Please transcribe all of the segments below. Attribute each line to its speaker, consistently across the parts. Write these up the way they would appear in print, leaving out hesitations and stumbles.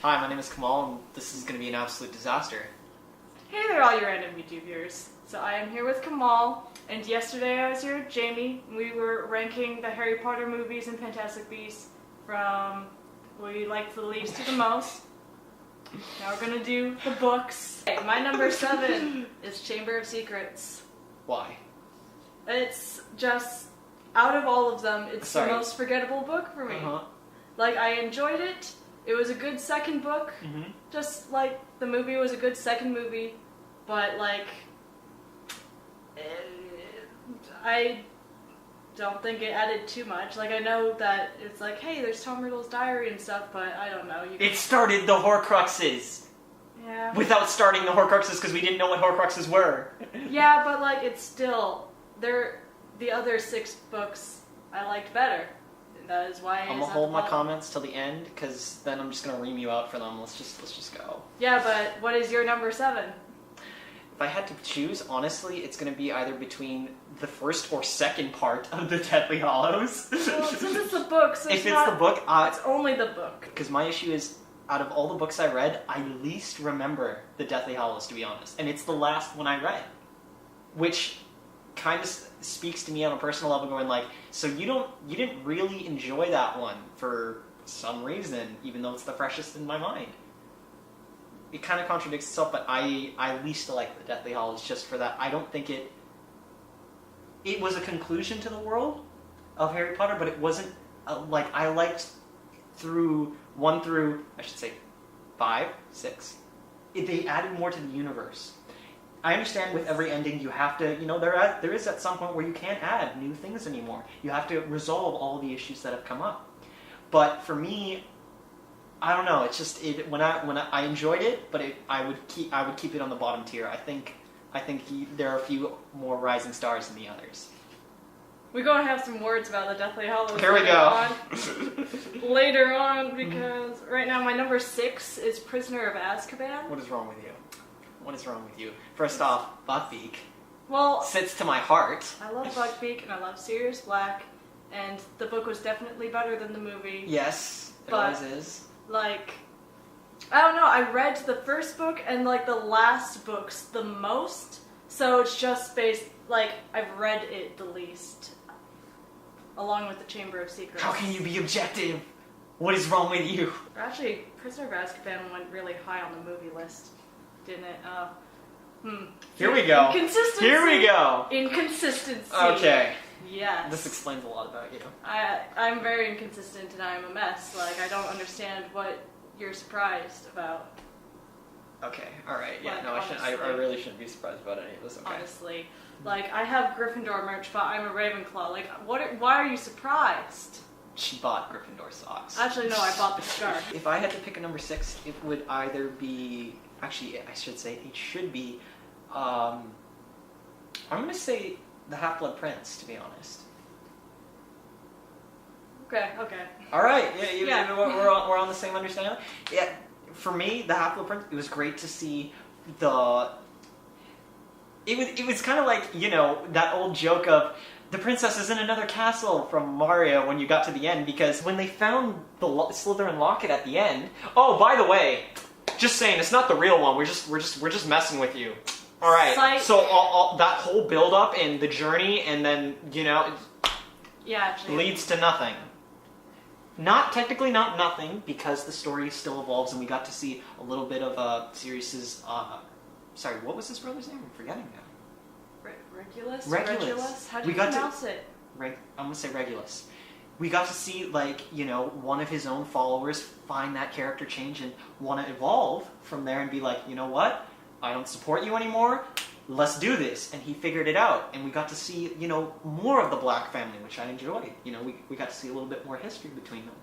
Speaker 1: Hi, my name is Kamal, and this is going to be an absolute disaster.
Speaker 2: Hey there, all you random YouTube viewers. So I am here with Kamal, and yesterday I was here with Jamie. We were ranking the Harry Potter movies and Fantastic Beasts from what we liked the least to the most. Now we're gonna do the books. Okay, my number 7 is Chamber of Secrets.
Speaker 1: Why?
Speaker 2: It's just, out of all of them, it's
Speaker 1: Sorry.
Speaker 2: the most forgettable book for me.
Speaker 1: Uh-huh.
Speaker 2: Like, I enjoyed it. It was a good second book.
Speaker 1: Mm-hmm.
Speaker 2: Just like the movie was a good second movie, but like I don't think it added too much. Like, I know that it's like, hey, there's Tom Riddle's diary and stuff, but I don't know.
Speaker 1: It started the Horcruxes
Speaker 2: Yeah.
Speaker 1: without starting the Horcruxes because we didn't know what Horcruxes were.
Speaker 2: Yeah, but like it's still the other 6 books I liked better. That is why
Speaker 1: I'm gonna hold my comments till the end because then I'm just gonna ream you out for them. Let's just go.
Speaker 2: Yeah, but what is your number 7?
Speaker 1: If I had to choose, honestly, it's gonna be either between the first or second part of the Deathly Hallows.
Speaker 2: Well, since it's the book, so
Speaker 1: If it's the book,
Speaker 2: it's only the book.
Speaker 1: because my issue is, out of all the books I read, I least remember the Deathly Hallows, to be honest, and it's the last one I read, which kind of speaks to me on a personal level, going like, so you didn't really enjoy that one for some reason, even though it's the freshest in my mind. It kind of contradicts itself, but I least like the Deathly Hallows just for that. I don't think it was a conclusion to the world of Harry Potter, but it wasn't like I liked through 1 through, I should say, 5, 6. They added more to the universe. I understand with every ending you have to, there is at some point where you can't add new things anymore. You have to resolve all the issues that have come up. But for me, I don't know. It's just when I enjoyed it, but I would keep it on the bottom tier. I think there are a few more rising stars than the others.
Speaker 2: We're going to have some words about the Deathly Hallows
Speaker 1: Here we go.
Speaker 2: later on, because right now my number 6 is Prisoner of Azkaban.
Speaker 1: What is wrong with you? What is wrong with you? First off, Buckbeak
Speaker 2: Well,
Speaker 1: sits to my heart.
Speaker 2: I love Buckbeak and I love Sirius Black, and the book was definitely better than the movie.
Speaker 1: Yes, it
Speaker 2: But-
Speaker 1: always is.
Speaker 2: Like, I don't know, I read the first book and like the last books the most, so it's just based, like, I've read it the least, along with the Chamber of Secrets.
Speaker 1: How can you be objective? What is wrong with you?
Speaker 2: Actually, Prisoner of Azkaban went really high on the movie list, didn't it?
Speaker 1: Here we go.
Speaker 2: Inconsistency.
Speaker 1: Here we go.
Speaker 2: Inconsistency.
Speaker 1: Okay.
Speaker 2: Yes.
Speaker 1: This explains a lot about you.
Speaker 2: I'm very inconsistent and I'm a mess. Like, I don't understand what you're surprised about,
Speaker 1: Okay, alright, yeah,
Speaker 2: Like,
Speaker 1: no, I shouldn't. I
Speaker 2: honestly.
Speaker 1: really shouldn't be surprised about any of this, okay.
Speaker 2: honestly. Like, I have Gryffindor merch, but I'm a Ravenclaw. Like, why are you surprised?
Speaker 1: She bought Gryffindor socks.
Speaker 2: Actually, no, I bought the scarf.
Speaker 1: If I had to pick a number 6, it would either be... Actually, I should say, it should be... I'm gonna say The Half-Blood Prince, to be honest.
Speaker 2: Okay.
Speaker 1: Alright,
Speaker 2: Yeah.
Speaker 1: we're on the same understanding. Yeah, for me, The Half-Blood Prince, it was great to see the... It was kind of like, that old joke of the princess is in another castle from Mario when you got to the end, because when they found the Slytherin locket at the end... Oh, by the way, just saying, it's not the real one. We're just messing with you. Alright,
Speaker 2: Psych.
Speaker 1: so all that whole build-up and the journey, and then,
Speaker 2: Yeah, actually.
Speaker 1: leads to nothing. Technically not nothing, because the story still evolves and we got to see a little bit of Sirius's, sorry, what was his brother's name? I'm forgetting now.
Speaker 2: Regulus?
Speaker 1: Regulus.
Speaker 2: How do
Speaker 1: We
Speaker 2: you
Speaker 1: got to-
Speaker 2: pronounce it?
Speaker 1: I'm gonna say Regulus. We got to see, one of his own followers find that character change and want to evolve from there and be like, you know what? I don't support you anymore. Let's do this. And he figured it out. And we got to see, more of the Black family, which I enjoyed. We got to see a little bit more history between them.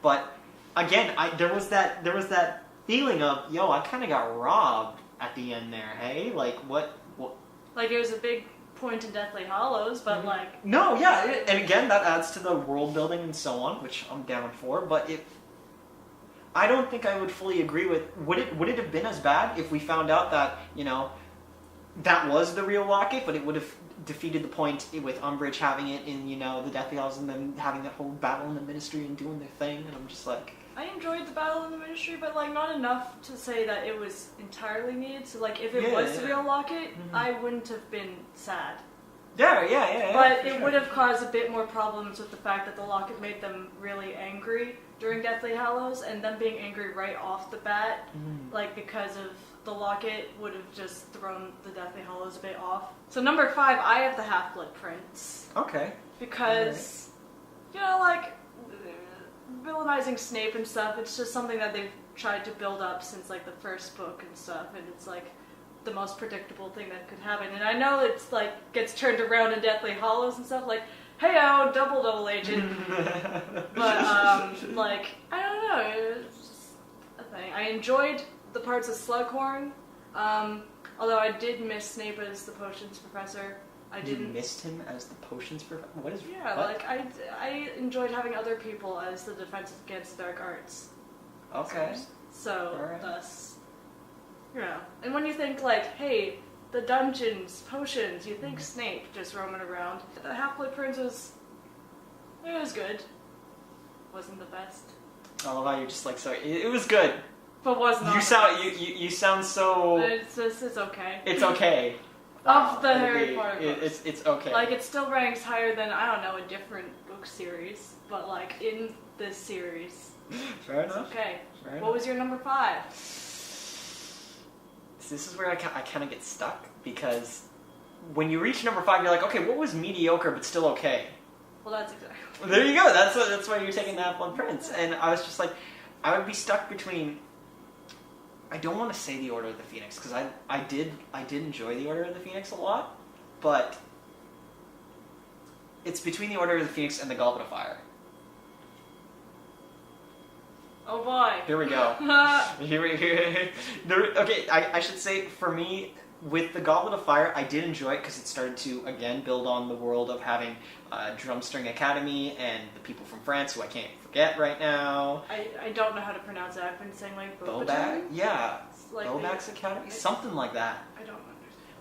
Speaker 1: But again, there was that feeling of, I kind of got robbed at the end there. Hey, like what?
Speaker 2: Like, it was a big point in Deathly Hallows, but like...
Speaker 1: No, yeah, and again, that adds to the world building and so on, which I'm down for. But I don't think I would fully agree with. Would it have been as bad if we found out that that was the real locket, but it would have defeated the point with Umbridge having it in, the Deathly Hallows and then having that whole battle in the Ministry and doing their thing, and I'm just like...
Speaker 2: I enjoyed the battle in the Ministry, but like not enough to say that it was entirely needed. So like if it was the real Locket, I wouldn't have been sad.
Speaker 1: Yeah.
Speaker 2: But it would have caused a bit more problems with the fact that the Locket made them really angry during Deathly Hallows, and them being angry right off the bat, like because of the Locket, would have just thrown the Deathly Hallows a bit off. So number 5, I have the Half-Blood Prince.
Speaker 1: Okay.
Speaker 2: Because, you know, like, villainizing Snape and stuff, it's just something that they've tried to build up since, like, the first book and stuff, and it's, like, the most predictable thing that could happen. And I know it's, like, gets turned around in Deathly Hallows and stuff, like, hey-oh, double agent. But, like, I don't know, it was just a thing. I enjoyed the parts of Slughorn, although I did miss Snape as the potions professor.
Speaker 1: You missed him as the potions professor? What is...
Speaker 2: Yeah,
Speaker 1: what?
Speaker 2: like, I enjoyed having other people as the defense against dark arts.
Speaker 1: Okay.
Speaker 2: So,
Speaker 1: Alright.
Speaker 2: thus, you know. And when you think, like, hey, the dungeons, potions, you think Snape just roaming around. The Half-Blood Prince was good. Wasn't the best.
Speaker 1: I love how you're just like, so, it was good.
Speaker 2: But was not.
Speaker 1: You sound so...
Speaker 2: It's okay.
Speaker 1: It's okay.
Speaker 2: Of the Harry Potter books.
Speaker 1: It's okay.
Speaker 2: Like, it still ranks higher than, I don't know, a different book series. But, like, in this series,
Speaker 1: Fair enough.
Speaker 2: okay.
Speaker 1: Fair
Speaker 2: What was your number 5?
Speaker 1: This is where I kind of get stuck, because when you reach number 5, you're like, okay, what was mediocre but still okay?
Speaker 2: Well, that's exactly.
Speaker 1: There you go. That's why you're taking the Half-Blood Prince. And I was just like, I would be stuck between... I don't want to say the Order of the Phoenix, because I did enjoy the Order of the Phoenix a lot, but it's between the Order of the Phoenix and the Goblet of Fire.
Speaker 2: Oh boy.
Speaker 1: Here we go. Okay, I should say, for me, with the Goblet of Fire, I did enjoy it because it started to, again, build on the world of having Drumstring Academy and the people from France, who I can't forget right now.
Speaker 2: I don't know how to pronounce it. I've been saying like
Speaker 1: Bobak? Yeah.
Speaker 2: Like
Speaker 1: Bobak's Academy? Something like that.
Speaker 2: I don't understand.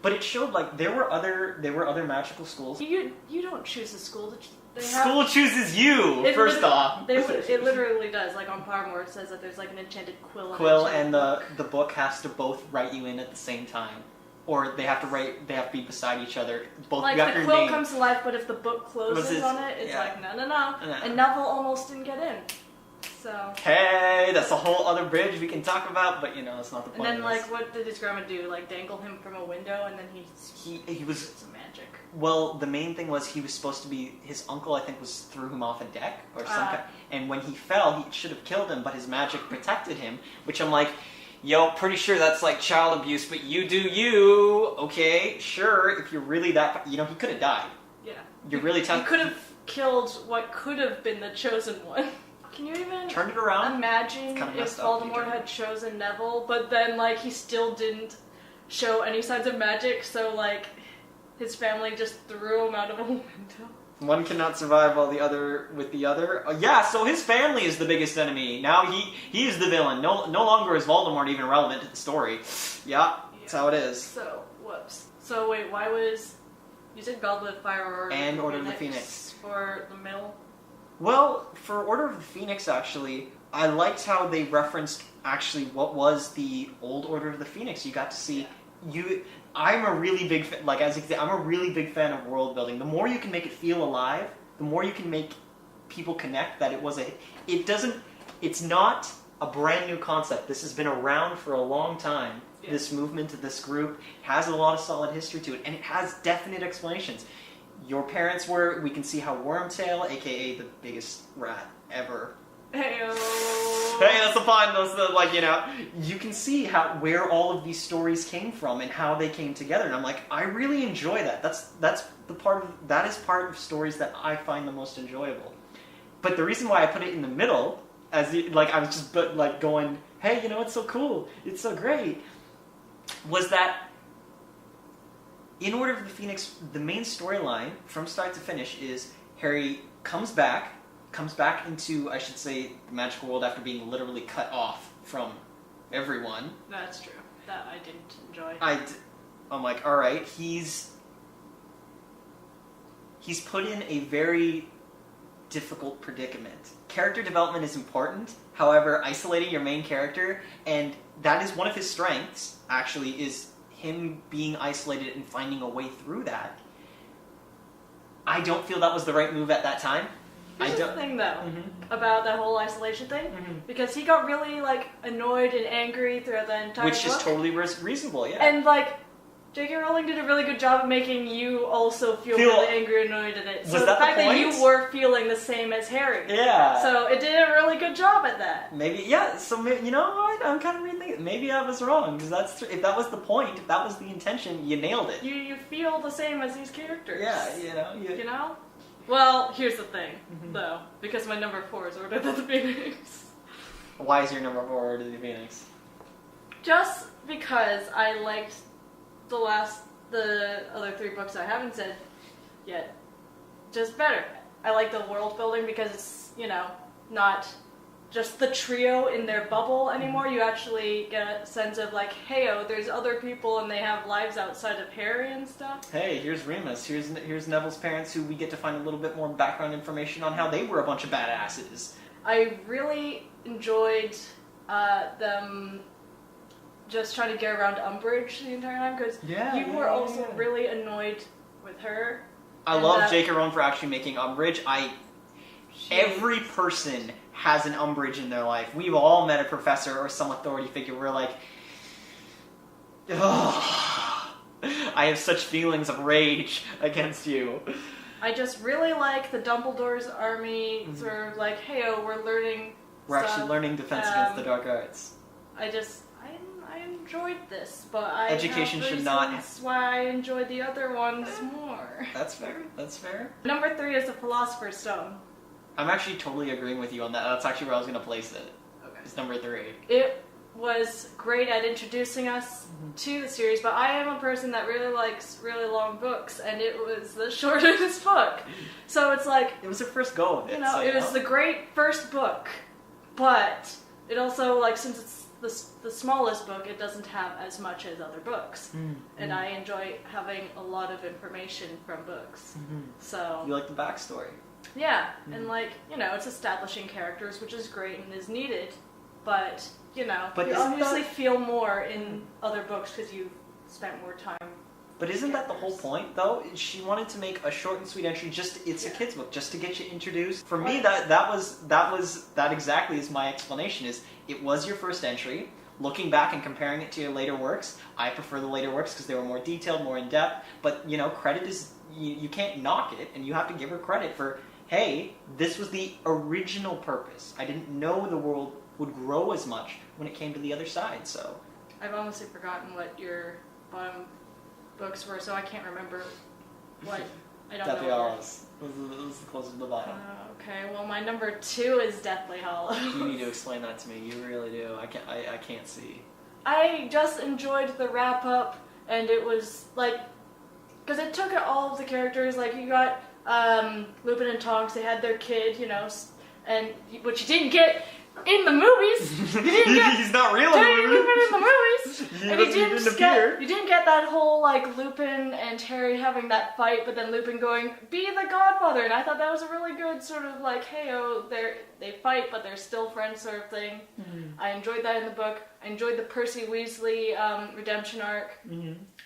Speaker 1: But it showed, like, there were other magical schools.
Speaker 2: You don't choose a school.
Speaker 1: School chooses you, first off.
Speaker 2: It literally does. Like on Paramore, it says that there's like an enchanted quill.
Speaker 1: And the book has to both write you in at the same time. Or they have to be beside each other. Both
Speaker 2: like
Speaker 1: got
Speaker 2: the
Speaker 1: your
Speaker 2: quill
Speaker 1: name.
Speaker 2: comes to life, but if the book closes on it, it's like no. And Neville almost didn't get in. So.
Speaker 1: Hey, that's a whole other bridge we can talk about, but that's not the point.
Speaker 2: And then like, what did his grandma do? Like dangle him from a window, and then he was some magic.
Speaker 1: Well, the main thing was he was supposed to be his uncle. I think threw him off a deck or something. And when he fell, he should have killed him, but his magic protected him. Which I'm like, yo, pretty sure that's like child abuse, but you do you. Okay, sure. If you're really that, he could have died.
Speaker 2: Yeah.
Speaker 1: You're really tough.
Speaker 2: He could have killed what could have been the chosen one. Can you even
Speaker 1: turn it around?
Speaker 2: Imagine if Voldemort had chosen Neville, but then like he still didn't show any signs of magic, so like his family just threw him out of a window.
Speaker 1: One cannot survive while the other with the other. Yeah, so his family is the biggest enemy. Now he is the villain. No longer is Voldemort even relevant to the story. Yeah, that's how it is.
Speaker 2: So whoops. So wait, why was you said Goblet of Fire
Speaker 1: and Order of the Phoenix
Speaker 2: for the middle?
Speaker 1: Well, for Order of the Phoenix, actually, I liked how they referenced actually what was the old Order of the Phoenix. You got to see I'm a really big fan, I'm a really big fan of world building. The more you can make it feel alive, the more you can make people connect that it's not a brand new concept. This has been around for a long time. Yeah. This movement, this group has a lot of solid history to it, and it has definite explanations. Your parents we can see how Wormtail, aka the biggest rat ever.
Speaker 2: Hey,
Speaker 1: that's the fun. You can see where all of these stories came from and how they came together. And I'm like, I really enjoy that. That is part of stories that I find the most enjoyable. But the reason why I put it in the middle, I was just going, hey, it's so cool, it's so great, was that in Order of the Phoenix, the main storyline from start to finish is Harry comes back into, I should say, the magical world after being literally cut off from everyone.
Speaker 2: That's true. That I didn't enjoy.
Speaker 1: I'm like, all right, he's put in a very difficult predicament. Character development is important. However, isolating your main character, and that is one of his strengths, actually, is him being isolated and finding a way through that. I don't feel that was the right move at that time.
Speaker 2: Here's the thing, though, about that whole isolation thing, because he got really, like, annoyed and angry throughout the entire
Speaker 1: Which
Speaker 2: book.
Speaker 1: is totally reasonable, yeah.
Speaker 2: And, like, J.K. Rowling did a really good job of making you also feel really angry and annoyed at it. So the fact that you were feeling the same as Harry.
Speaker 1: Yeah.
Speaker 2: So it did a really good job at that.
Speaker 1: Maybe, yeah, so maybe, you know what, I'm kind of rethinking, maybe I was wrong, because if that was the point, if that was the intention, you nailed it.
Speaker 2: You feel the same as these characters.
Speaker 1: Yeah, you know.
Speaker 2: You know? Well, here's the thing, though, because my number 4 is Order of the Phoenix.
Speaker 1: Why is your number 4 Order of the Phoenix?
Speaker 2: Just because I liked the other 3 books I haven't said yet just better. I like the world building because it's, you know, not just the trio in their bubble anymore. You actually get a sense of like, hey, oh, there's other people and they have lives outside of Harry and stuff.
Speaker 1: Hey, here's Remus. Here's Neville's parents, who we get to find a little bit more background information on how they were a bunch of badasses.
Speaker 2: I really enjoyed them just trying to get around Umbridge the entire time, because you were also really annoyed with her.
Speaker 1: I love J.K. Rowling for actually making Umbridge. Every person has an Umbridge in their life. We've all met a professor or some authority figure. We're like, oh, I have such feelings of rage against you.
Speaker 2: I just really like the Dumbledore's army, sort of like, hey, oh, we're learning
Speaker 1: We're
Speaker 2: stuff.
Speaker 1: actually learning defense against the dark arts.
Speaker 2: I enjoyed this, but I
Speaker 1: Education
Speaker 2: have
Speaker 1: should not.
Speaker 2: That's why I enjoyed the other ones more.
Speaker 1: That's fair. That's fair.
Speaker 2: Number 3 is the Philosopher's Stone.
Speaker 1: I'm actually totally agreeing with you on that. That's actually where I was going to place it.
Speaker 2: Okay.
Speaker 1: It's number 3.
Speaker 2: It was great at introducing us to the series, but I am a person that really likes really long books, and it was the shortest book. So it's like,
Speaker 1: it was her first go of it.
Speaker 2: You know, it was the great first book, but it also, like, since it's the smallest book, it doesn't have as much as other books. And I enjoy having a lot of information from books. So
Speaker 1: you like the backstory.
Speaker 2: Yeah, and like, you know, it's establishing characters, which is great and is needed, but, you know, you obviously feel more in other books because you've spent more time.
Speaker 1: But isn't that the whole point, though? She wanted to make a short and sweet entry. It's a kid's book, just to get you introduced. For me, that exactly is my explanation. Is it was your first entry. Looking back and comparing it to your later works, I prefer the later works because they were more detailed, more in depth. But you know, credit is you can't knock it, and you have to give her credit for, hey, this was the original purpose. I didn't know the world would grow as much when it came to the other side. So
Speaker 2: I've honestly forgotten what your bottom books were, so I can't remember what. I don't
Speaker 1: Deathly
Speaker 2: know.
Speaker 1: Hallows. It was the closest to the bottom.
Speaker 2: Okay, well, my number 2 is Deathly Hallows.
Speaker 1: You need to explain that to me. You really do. I can't see.
Speaker 2: I just enjoyed the wrap up, and it was like, because it took all of the characters. Like, you got Lupin and Tonks. They had their kid, you know, and which you didn't get in the movies. You didn't get.
Speaker 1: He's not real in the
Speaker 2: movies. And you
Speaker 1: appear.
Speaker 2: didn't get that whole like Lupin and Harry having that fight, but then Lupin going, "Be the Godfather," and I thought that was a really good sort of like, hey, oh, they fight, but they're still friends sort of thing. I enjoyed that in the book. I enjoyed the Percy Weasley redemption arc.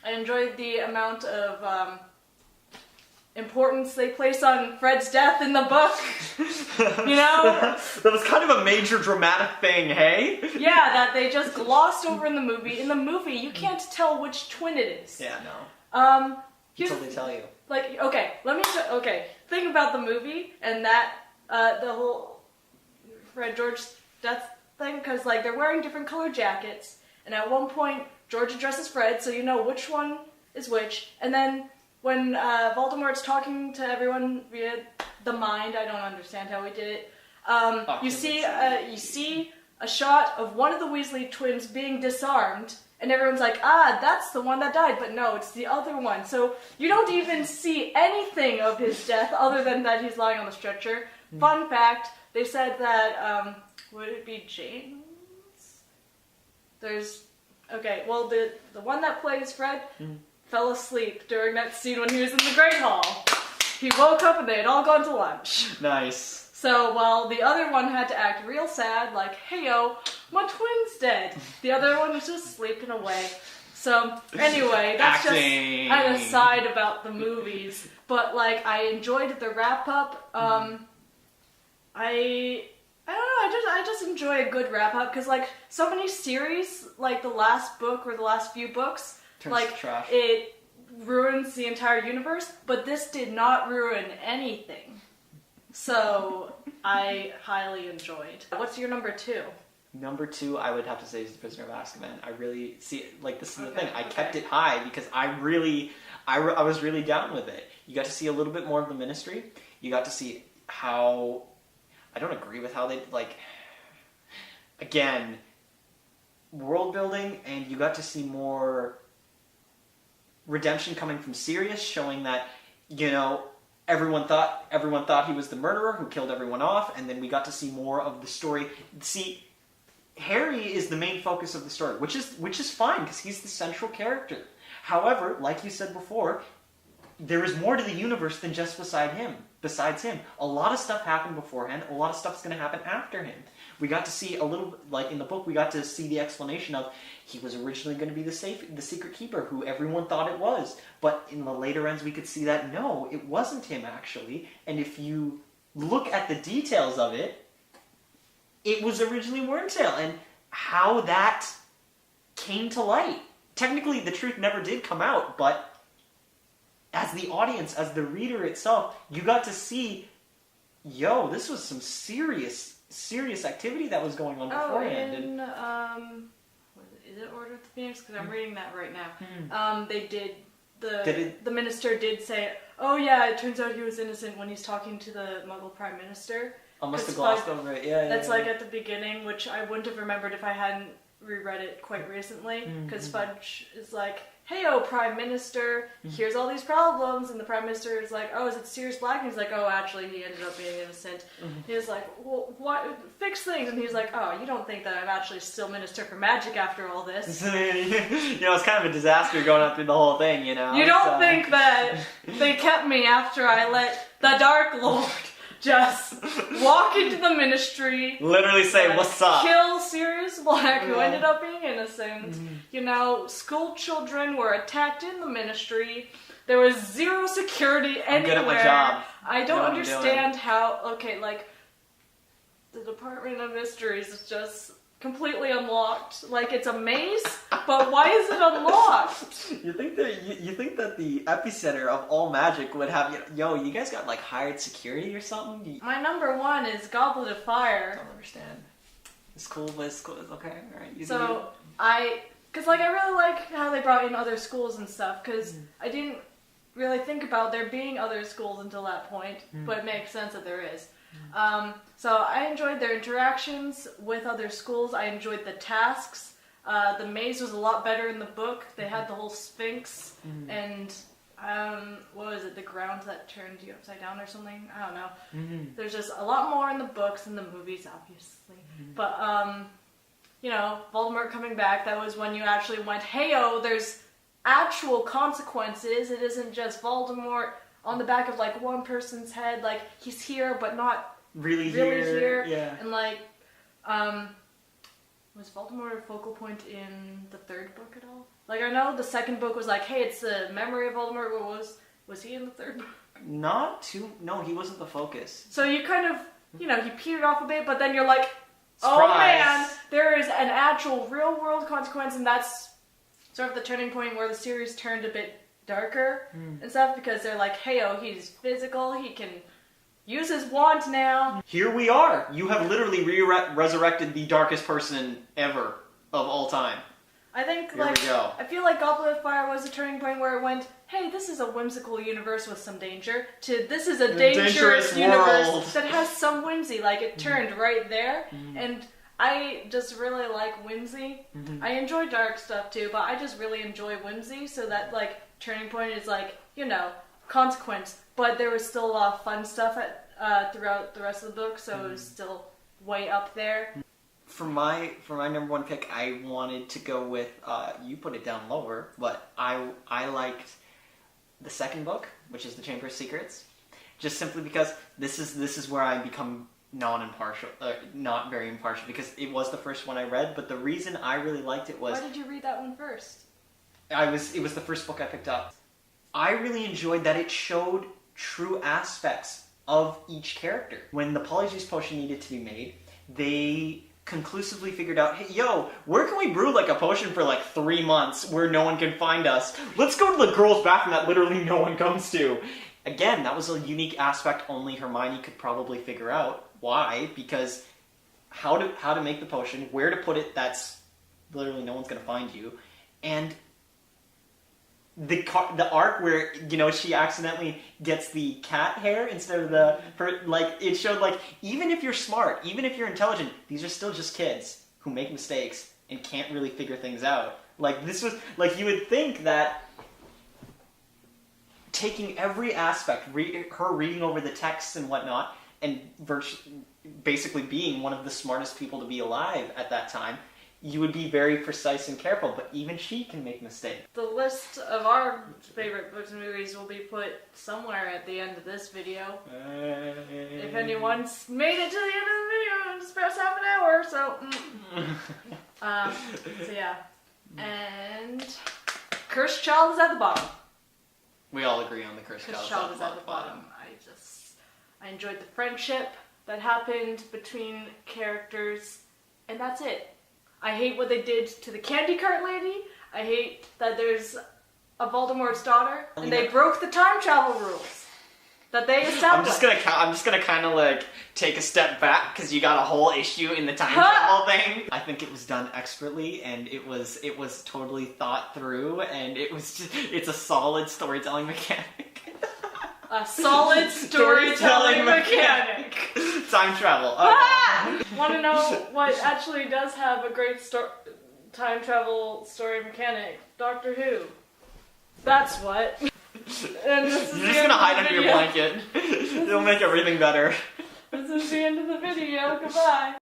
Speaker 2: I enjoyed the amount of importance they place on Fred's death in the book. You know?
Speaker 1: That was kind of a major dramatic thing, hey?
Speaker 2: Yeah, that they just glossed over in the movie. In the movie, you can't tell which twin it is.
Speaker 1: Yeah, no. Until they tell you.
Speaker 2: Like, okay, think about the movie and that, the whole Fred George death thing, because, like, they're wearing different colored jackets, and at one point, George addresses Fred, so you know which one is which, and then when Voldemort's talking to everyone via the mind, I don't understand how he did it. You see a shot of one of the Weasley twins being disarmed, and everyone's like, that's the one that died. But no, it's the other one. So you don't even see anything of his death other than that he's lying on the stretcher. Fun fact: they said that would it be James? The one that plays Fred. Fell asleep during that scene when he was in the Great Hall. He woke up and they had all gone to lunch.
Speaker 1: Nice.
Speaker 2: So while the other one had to act real sad, like, hey-yo, my twin's dead. The other one was just sleeping away. So anyway, that's
Speaker 1: Acting.
Speaker 2: just an aside about the movies. But like, I enjoyed the wrap-up. I don't know, I just enjoy a good wrap-up, because like, so many series, like the last book or the last few books,
Speaker 1: Turns
Speaker 2: like,
Speaker 1: to trash.
Speaker 2: it ruins the entire universe, but this did not ruin anything. So, I highly enjoyed. What's your number 2?
Speaker 1: Number 2, I would have to say, is The Prisoner of Azkaban. I really see, like, this is the
Speaker 2: Okay,
Speaker 1: thing. I
Speaker 2: okay.
Speaker 1: kept it high because I was really down with it. You got to see a little bit more of the Ministry. You got to see how, I don't agree with how they, like, again, world building, and you got to see more redemption coming from Sirius, showing that, you know, everyone thought he was the murderer who killed everyone off, and then we got to see more of the story. See, Harry is the main focus of the story, which is fine because he's the central character. However, like you said before, there is more to the universe than just besides him. A lot of stuff happened beforehand. A lot of stuff's going to happen after him. We got to see a little, like in the book, we got to see the explanation of he was originally going to be the secret keeper who everyone thought it was. But in the later ends, we could see that no, it wasn't him actually. And if you look at the details of it, it was originally Wormtail, and how that came to light. Technically, the truth never did come out, but as the audience, as the reader itself, you got to see, yo, this was some serious activity that was going on beforehand.
Speaker 2: Is it Order of the Phoenix? Because I'm reading that right now. They did, the minister did say, oh yeah, it turns out he was innocent when he's talking to the Muggle Prime Minister.
Speaker 1: I must have glossed over it, yeah.
Speaker 2: That's like at the beginning, which I wouldn't have remembered if I hadn't reread it quite recently, because Fudge is like, hey-o, Prime Minister, here's all these problems, and the Prime Minister is like, oh, is it Sirius Black? And he's like, oh, actually, he ended up being innocent. He's like, well, what? Fix things. And he's like, oh, you don't think that I'm actually still Minister for Magic after all this?
Speaker 1: You know, it's kind of a disaster going on through the whole thing, you know?
Speaker 2: You don't think that they kept me after I let the Dark Lord just walk into the Ministry,
Speaker 1: literally say, what's up?
Speaker 2: kill Sirius Black, who ended up being innocent. You know, school children were attacked in the Ministry. There was zero security anywhere.
Speaker 1: I'm good at my job.
Speaker 2: I don't
Speaker 1: Know what I'm
Speaker 2: understand how, like, the Department of Mysteries is just completely unlocked. Like, it's a maze, but why is it unlocked?
Speaker 1: You think that the epicenter of all magic would have, yo, you guys got like hired security or something?
Speaker 2: My number 1 is Goblet of
Speaker 1: I
Speaker 2: Fire.
Speaker 1: don't understand. It's cool, but it's cool. It's okay. All right.
Speaker 2: So, because like, I really like how they brought in other schools and stuff, because I didn't really think about there being other schools until that point, but it makes sense that there is. So I enjoyed their interactions with other schools. I enjoyed the tasks. The maze was a lot better in the book. They had the whole Sphinx and what was it? The ground that turned you upside down or something? I don't know. There's just a lot more in the books and the movies, obviously. But you know, Voldemort coming back. That was when you actually went, hey-o, there's actual consequences. It isn't just Voldemort on the back of like one person's head, like he's here but not
Speaker 1: really here. Yeah.
Speaker 2: And like, was Voldemort a focal point in the 3rd book at all? Like, I know the 2nd book was like, hey, it's the memory of Voldemort. What was he in the 3rd book?
Speaker 1: No, he wasn't the focus.
Speaker 2: So you kind of, you know, he petered off a bit, but then you're like,
Speaker 1: Surprise.
Speaker 2: oh man, there is an actual real world consequence, and that's sort of the turning point where the series turned a bit darker and stuff, because they're like, hey-o, he's physical, he can use his wand now.
Speaker 1: Here we are. You have literally resurrected the darkest person ever of all time.
Speaker 2: I think,
Speaker 1: Here we go.
Speaker 2: I feel like Goblet of Fire was a turning point where it went, hey, this is a whimsical universe with some danger, to this is a dangerous universe
Speaker 1: world
Speaker 2: that has some whimsy. Like, it turned right there, and I just really like whimsy. I enjoy dark stuff too, but I just really enjoy whimsy, so that, like, turning point is like, you know, consequence, but there was still a lot of fun stuff throughout the rest of the book, so it was still way up there.
Speaker 1: For my number 1 pick, I wanted to go with, you put it down lower, but I liked the 2nd book, which is The Chamber of Secrets. just simply because this is where I become non-impartial, not very impartial, because it was the first one I read. But the reason I really liked it was
Speaker 2: Why did you read that one first?
Speaker 1: it was the first book I picked up. I really enjoyed that it showed true aspects of each character. When the Polyjuice Potion needed to be made, they conclusively figured out, hey, yo, where can we brew like a potion for like 3 months where no one can find us? Let's go to the girls' bathroom that literally no one comes to. Again, that was a unique aspect only Hermione could probably figure out. Why? Because how to make the potion, where to put it, that's literally no one's going to find you. And the arc where, you know, she accidentally gets the cat hair instead of it showed, like, even if you're smart, even if you're intelligent, these are still just kids who make mistakes and can't really figure things out. Like, this was, like, you would think that taking every aspect, her reading over the texts and whatnot, and basically being one of the smartest people to be alive at that time, you would be very precise and careful, but even she can make mistakes.
Speaker 2: The list of our favorite books and movies will be put somewhere at the end of this video. If anyone's made it to the end of the video, it's past half an hour, so yeah. And Cursed Child is at the bottom.
Speaker 1: We all agree on the Cursed Child
Speaker 2: is at the bottom. I enjoyed the friendship that happened between characters, and that's it. I hate what they did to the candy cart lady. I hate that there's a Voldemort's daughter, and they broke the time travel rules that they established.
Speaker 1: I'm just gonna kind of like take a step back because you got a whole issue in the time travel thing. I think it was done expertly, and it was totally thought through, and it's a solid storytelling mechanic.
Speaker 2: A solid storytelling mechanic.
Speaker 1: Time travel.
Speaker 2: Want to know what actually does have a great time travel story mechanic? Doctor Who. That's what. And this is
Speaker 1: You're just gonna hide under your blanket. It'll make everything better.
Speaker 2: This is the end of the video. Goodbye.